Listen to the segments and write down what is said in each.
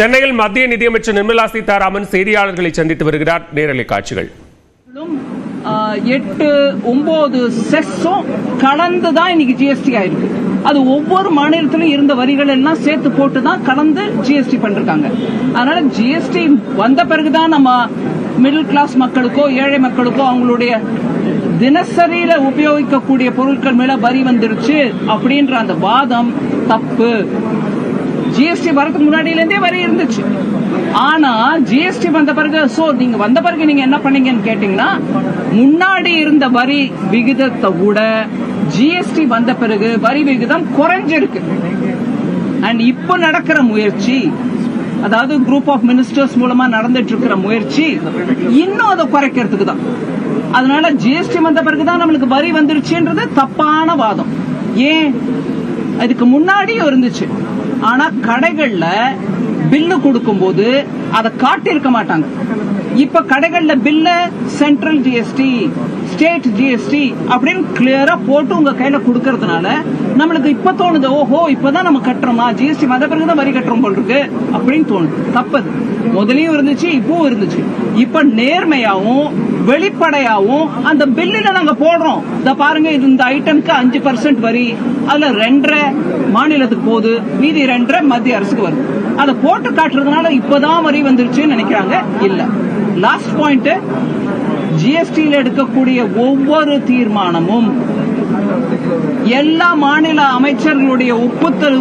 சென்னையில் மத்திய நிதியமைச்சர் நிர்மலா சீதாராமன் செய்தியாளர்களை சந்தித்து வருகிறார். நேரலை காட்சிகள். 8-9 செஸ்ஸும் கலந்துதான் இன்னைக்கு ஜிஎஸ்டி ஆயிருக்கு. அது ஒவ்வொரு மாநிலத்திலும் இருந்த வரிகள் எல்லாம் சேர்த்து போட்டு தான் கலந்து ஜிஎஸ்டி பண்ணிருக்காங்க. அதனால ஜிஎஸ்டி வந்த பிறகுதான் நம்ம மிடில் கிளாஸ் மக்களுக்கோ ஏழை மக்களுக்கோ அவங்களுடைய தினசரியில உபயோகிக்கக்கூடிய பொருட்கள் மேல வரி வந்துருச்சு அப்படின்ற அந்த வாதம் தப்பு. ஜிஎஸ்டி வரதுக்கு முன்னாடியிலேருந்தே வரி இருந்துச்சு. ஆனா ஜிஎஸ்டி வந்த பிறகு நீங்க வந்த பிறகு நீங்க என்ன பண்ணீங்கன்னு கேட்டீங்கன்னா, முன்னாடி இருந்த வரி விகிதத்தை விட ஜிஎஸ்டி வந்த பிறகு வரி விகிதம் குறைஞ்சிருக்கு. அண்ட் இப்ப நடக்கிற முயற்சி, அதாவது குரூப் ஆஃப் மினிஸ்டர்ஸ் மூலமா நடந்துட்டு இருக்கிற முயற்சி இன்னும் அதை குறைக்கிறதுக்கு தான். அதனால ஜிஎஸ்டி வந்த பிறகுதான் நம்மளுக்கு வரி வந்துருச்சுன்றது தப்பான வாதம். ஏன், அதுக்கு முன்னாடியும் இருந்துச்சு. ஆனா கடைகள்ல பில்லு கொடுக்கும் போது அதை காட்டியிருக்க மாட்டாங்க. இப்ப கடைகள்ல பில்ல சென்ட்ரல் ஜிஎஸ்டி, ஸ்டேட் ஜிஎஸ்டி அப்படின்னு கிளியரா போட்டு உங்க கையில கொடுக்கறதுனால நம்மளுக்கு இப்ப தோணுது, ஓஹோ இப்பதான் நம்ம கட்டுறோமா, ஜிஎஸ்டி வந்த பிறகுதான் வரி கட்டுறோம் போல் இருக்கு அப்படின்னு தோணுது. தப்பது. முதலையும் இருந்துச்சு, இப்பவும் இருந்துச்சு. இப்ப நேர்மையாவும் வெளிப்படையாவும் அந்த பில்லுல நாங்க போடுறோம். இத பாருங்க, இந்த ஐட்டம்க்கு 5% வரி, அதுல 2.5 மாநிலத்துக்கு போகுது, மீதி 2.5 மத்திய அரசுக்கு வருது. அதை போட்டு காட்டுறதுனால இப்பதான் வரி வந்துருச்சுன்னு நினைக்கிறாங்க. இல்ல. லாஸ்ட் பாயிண்ட், ஜிஎஸ்டியில் எடுக்கக்கூடிய ஒவ்வொரு தீர்மானமும் எல்லா மாநில அமைச்சர்களுடைய ஒப்புதல்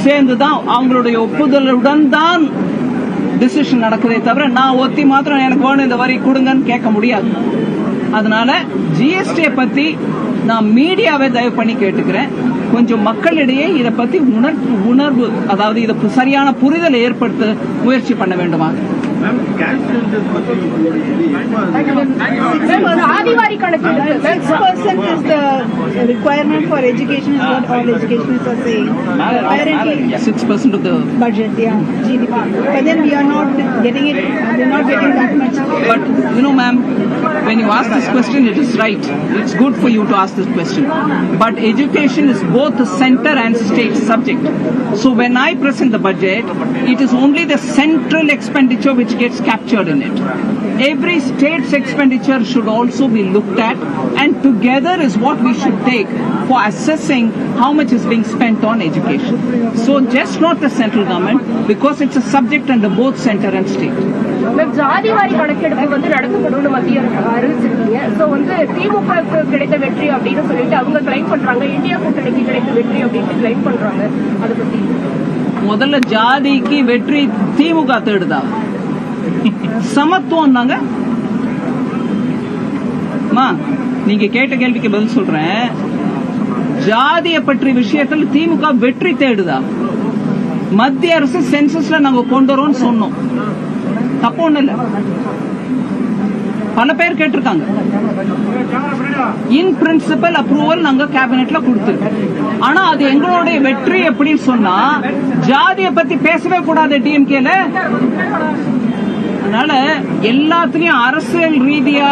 சேர்ந்துதான், அவங்களுடைய ஒப்புதலுடன் தான் டிசிஷன் நடக்குதே தவிர நான் ஒத்தி மாத்திரம் எனக்கு வேணும் இந்த வரி கொடுங்கன்னு கேட்க முடியாது. அதனால ஜிஎஸ்டியை பத்தி நான் மீடியாவை தயவு பண்ணி கேட்டுக்கிறேன், கொஞ்சம் மக்களிடையே இதை பத்தி உணர்வு, அதாவது இதை சரியான புரிதலை ஏற்படுத்த முயற்சி பண்ண வேண்டுமா? ஆதிவாரி கணக்கு 6% is the requirement for education is what all educationists are saying. Apparently 6% of the budget, yeah, GDP. But then we are not getting it. We're not getting that much. But you know, ma'am, when you ask this question, it is right. It's good for you to ask this question. But education is both a center and state subject. So when I present the budget, it is only the central expenditure which gets captured in it. Every state's expenditure should also be looked at, and together is what we should take for assessing how much is being spent on education. So just not the central government, because it's a subject under both center and state. ஜாதிவாரி கணக்கெடுப்பு நடத்தப்படும் மத்திய அறிவிச்சிருக்கீங்க. So திமுக கிடைத்த வெற்றி அப்படின்னு சொல்லிட்டு அவங்க claim பண்றாங்க, இந்தியா கூட்டணிக்கு கிடைத்த வெற்றி அப்படின்னு கிளைம் பண்றாங்க. அதை பத்தி முதல்ல ஜாதிக்கு வெற்றி திமுக தேடுதா? சமத்துவம் தாங்க. நீங்க கேட்ட கேள்விக்கு பதில் சொல்றேன். ஜாதியை பற்றி விஷயத்தில் திமுக வெற்றி தேடுதா? மத்திய அரசு சென்சஸ்ல நாங்க கொண்டு வரோம்னு சொன்னோம், தப்பு ஒண்ணு இல்ல. பல பேர் கேட்டிருக்காங்க. இன் பிரின்சிபல் அப்ரூவல் நாங்க கேபினெட்ல கொடுத்திருக்கோம். ஆனா அது எங்களுடைய வெற்றி எப்படின்னு சொன்னா, ஜாதியை பத்தி பேசவே கூடாது டிஎம்கேல. அதனால எல்லாத்துலயும் அரசியல் ரீதியா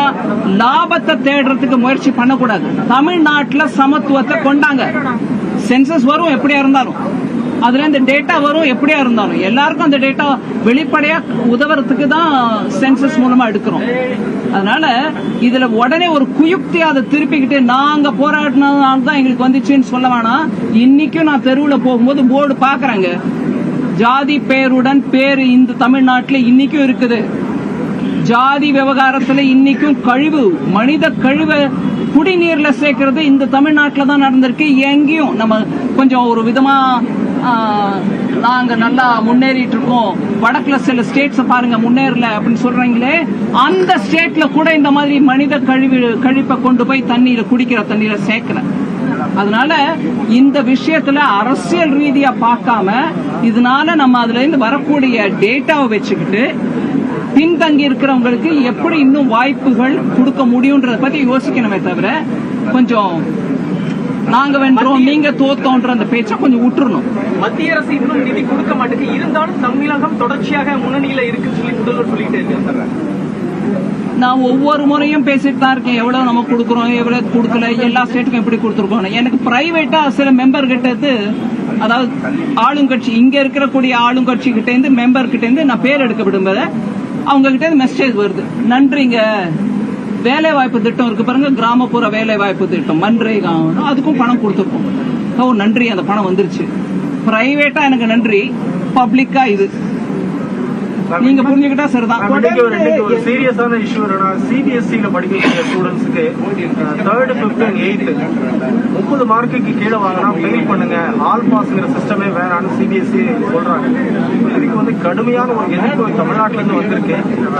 லாபத்தை தேடுறதுக்கு முயற்சி பண்ணக்கூடாது. தமிழ்நாட்டுல சமத்துவத்தை கொண்டாங்க. சென்சஸ் வரும் எப்படியா இருந்தாலும், அதுல இந்த டேட்டா வரும் எப்படியா இருந்தாலும், எல்லாருக்கும் அந்த டேட்டா வெளிப்படையா உதவுறதுக்கு தான் சென்சஸ் மூலமா எடுக்கிறோம். அதனால இதுல உடனே ஒரு குயுக்தியா அதை திருப்பிக்கிட்டு நாங்க போராடினதுனால தான் எங்களுக்கு வந்துச்சுன்னு சொல்ல வேணாம். இன்னைக்கும் நான் தெருவுல போகும்போது போர்டு பாக்குறாங்க, ஜாதி பேருடன் பேரு இந்த தமிழ்நாட்டில் இன்னைக்கும் இருக்குது. ஜாதி விவகாரத்துல இன்னைக்கும் கழிவு, மனித கழிவு குடிநீர்ல சேர்க்கிறது இந்த தமிழ்நாட்டில் தான் நடந்திருக்கு. எங்கேயும் நம்ம கொஞ்சம் ஒரு விதமா நாங்க நல்லா முன்னேறிட்டு இருக்கோம், வடக்குல சில ஸ்டேட்ஸ் பாருங்க முன்னேறல அப்படின்னு சொல்றீங்களே, அந்த ஸ்டேட்ல கூட இந்த மாதிரி மனித கழிப்பை கொண்டு போய் தண்ணீரை, குடிக்கிற தண்ணீரை சேர்க்கல. அதனால இந்த விஷயத்துல அரசியல் ரீதியா பார்க்காம, இதனால நம்ம அதுல இருந்து வரக்கூடிய டேட்டாவை வச்சுக்கிட்டு பின்தங்கி இருக்கிறவங்களுக்கு எப்படி இன்னும் வாய்ப்புகள் கொடுக்க முடியும்ன்றத பத்தி யோசிக்கணுமே தவிர, கொஞ்சம் நாங்க வென்றோம் நீங்க தோத்தோன்ற அந்த பேச்சை கொஞ்சம் விட்டுறணும். மத்திய அரசு இன்னும் நிதி கொடுக்க மாட்டேங்குது, இருந்தாலும் தமிழகம் தொடர்ச்சியாக முன்னணியில இருக்குன்னு சொல்லி முதல்வர் சொல்லிட்டே இருக்காரு. நான் ஒவ்வொரு முறையும் பேசிட்டு தான் இருக்கேன், எவ்வளவு நம்ம கொடுக்கறோம் எவ்வளவு கொடுக்கல, எல்லா ஸ்டேட்டுக்கும் எப்படி கொடுத்துருக்கோம். எனக்கு பிரைவேட்டா சில மெம்பர் கிட்ட, அதாவது ஆளுங்கட்சி இங்க இருக்கக்கூடிய ஆளுங்கட்சி கிட்ட இருந்து மெம்பர் கிட்ட இருந்து நான் பேர் எடுக்க விடும்போது அவங்க கிட்ட இருந்து மெசேஜ் வருது, நன்றிங்க வேலை வாய்ப்பு திட்டம் இருக்கு பாருங்க, கிராமப்புற வேலை வாய்ப்பு திட்டம் மன்ரேகா, அதுக்கும் பணம் கொடுத்துருக்கோம். ஓ நன்றி, அந்த பணம் வந்துருச்சு. பிரைவேட்டா எனக்கு நன்றி, பப்ளிக்கா இது நீங்க புரிஞ்சுக்கிட்டா சரிதான். ஒரு சீரியஸான இஷ்யூ என்னன்னா, சிபிஎஸ்சியில படிக்கக்கூடிய ஸ்டூடெண்ட்ஸ்க்கு 3rd, 5th and 8th 30 மார்க்குக்கு கீழே வாங்கினா ஃபெயில் பண்ணுங்க, ஆல் பாஸ்ங்கிற சிஸ்டமே வேணான்னு சிபிஎஸ்சி சொல்றாங்க. இதுக்கு வந்து கடுமையான ஒரு எதிர்ப்பு தமிழ்நாட்டில இருந்து வந்திருக்கு.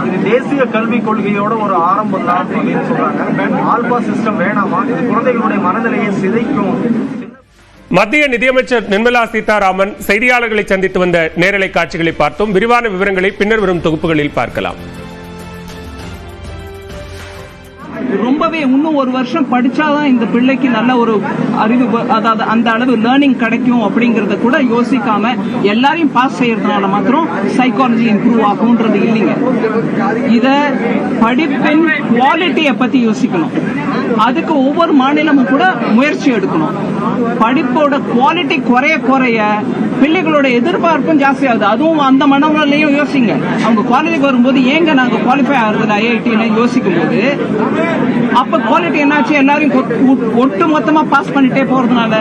இது தேசிய கல்விக் கொள்கையோட ஒரு ஆரம்பம் தான் அப்படின்னு சொல்றாங்க. ஆல் பாஸ் சிஸ்டம் வேணாமா, இது குழந்தைகளுடைய மனநிலையை சிதைக்கும். மத்திய நிதியமைச்சர் நிர்மலா சீதாராமன் செய்தியாளர்களை சந்தித்து வந்த நேரலை காட்சிகளை பார்த்தோம். விரிவான விவரங்களை பின்னர் வரும் தொகுப்புகளில் பார்க்கலாம். ரொம்பவே இன்னும் ஒரு வருஷம் படிச்சாதான் இந்த பிள்ளைக்கு நல்ல ஒரு அறிவு, அதாவது அந்த அளவு லேர்னிங் கிடைக்கும் அப்படிங்கறத கூட யோசிக்காம எல்லாரையும் பாஸ் செய்யறதுனால மாத்திரம் சைக்காலஜி இம்ப்ரூவ் ஆகும்ன்றது இல்லைங்க. இத படிப்பின் குவாலிட்டியை பத்தி யோசிக்கணும். அதுக்கு ஒவ்வொரு மாநிலமும் கூட முயற்சி எடுக்கணும். படிப்போட குவாலிட்டி குறைய பிள்ளைகளோட எதிர்பார்ப்பும் ஜாஸ்தி ஆகுது. அதுவும் அந்த மனநிலையும் யோசிங்க. அவங்க குவாலிட்டிக்கு வரும்போது ஏங்க நாங்க குவாலிஃபை ஆகுறது ஐஐடின்னு யோசிக்கும் போது அப்ப குவாலிட்டி என்னாச்சு, எல்லாரையும் ஒட்டு மொத்தமா பாஸ் பண்ணிட்டே போறதுனால.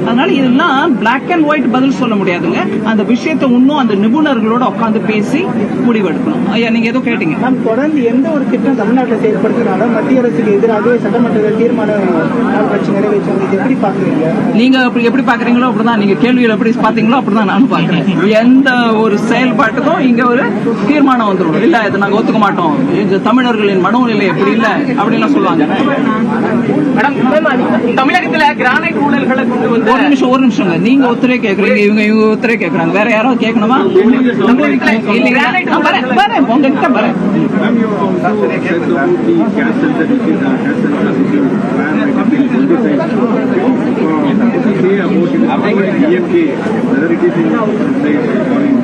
அதனால இதெல்லாம் பிளாக் அண்ட் ஒயிட் பதில் சொல்ல முடியாதுங்க. அந்த விஷயத்தை இன்னும் அந்த நிபுணர்களோட உட்காந்து பேசி முடிவெடுக்கணும். ஐயா நீங்க ஏதோ கேட்டீங்க. தொடர்ந்து எந்த ஒரு திட்டம் தமிழ்நாட்டில் செயல்படுத்தினாலும் மத்திய அரசுக்கு எதிராக சட்டமன்றத்தில் தீர்மானம் நிறைவேற்ற எப்படி பாக்குறீங்க? நீங்க எப்படி பாக்குறீங்களோ அப்படிதான், நீங்க கேள்விகள் எப்படி பாத்தீங்களோ அப்படிதான் நானும் பாக்குறேன். எந்த ஒரு செயல்பாட்டுக்கும் இங்க ஒரு தீர்மானம் வந்துடும், இல்ல இதை நாங்க ஒத்துக்க மாட்டோம், எங்க தமிழர்களின் மனோநிலை எப்படி இல்ல அப்படின்னு சொல்லுவாங்க. மேடம், தமிழகத்துல கிரானைட் ஊழல்களை கொண்டு வந்து ஒரு நிமிஷங்க, நீங்க ஒருத்தரே கேக்குறீங்க, இவங்க ஒருத்தரே கேக்குறாங்க, வேற யாராவது கேட்கணுமா? வரேன் உங்ககிட்ட வரேன். DMK, whether it is in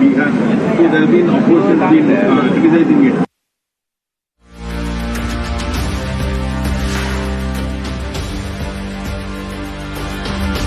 Bihar, so there have been opposition criticizing it.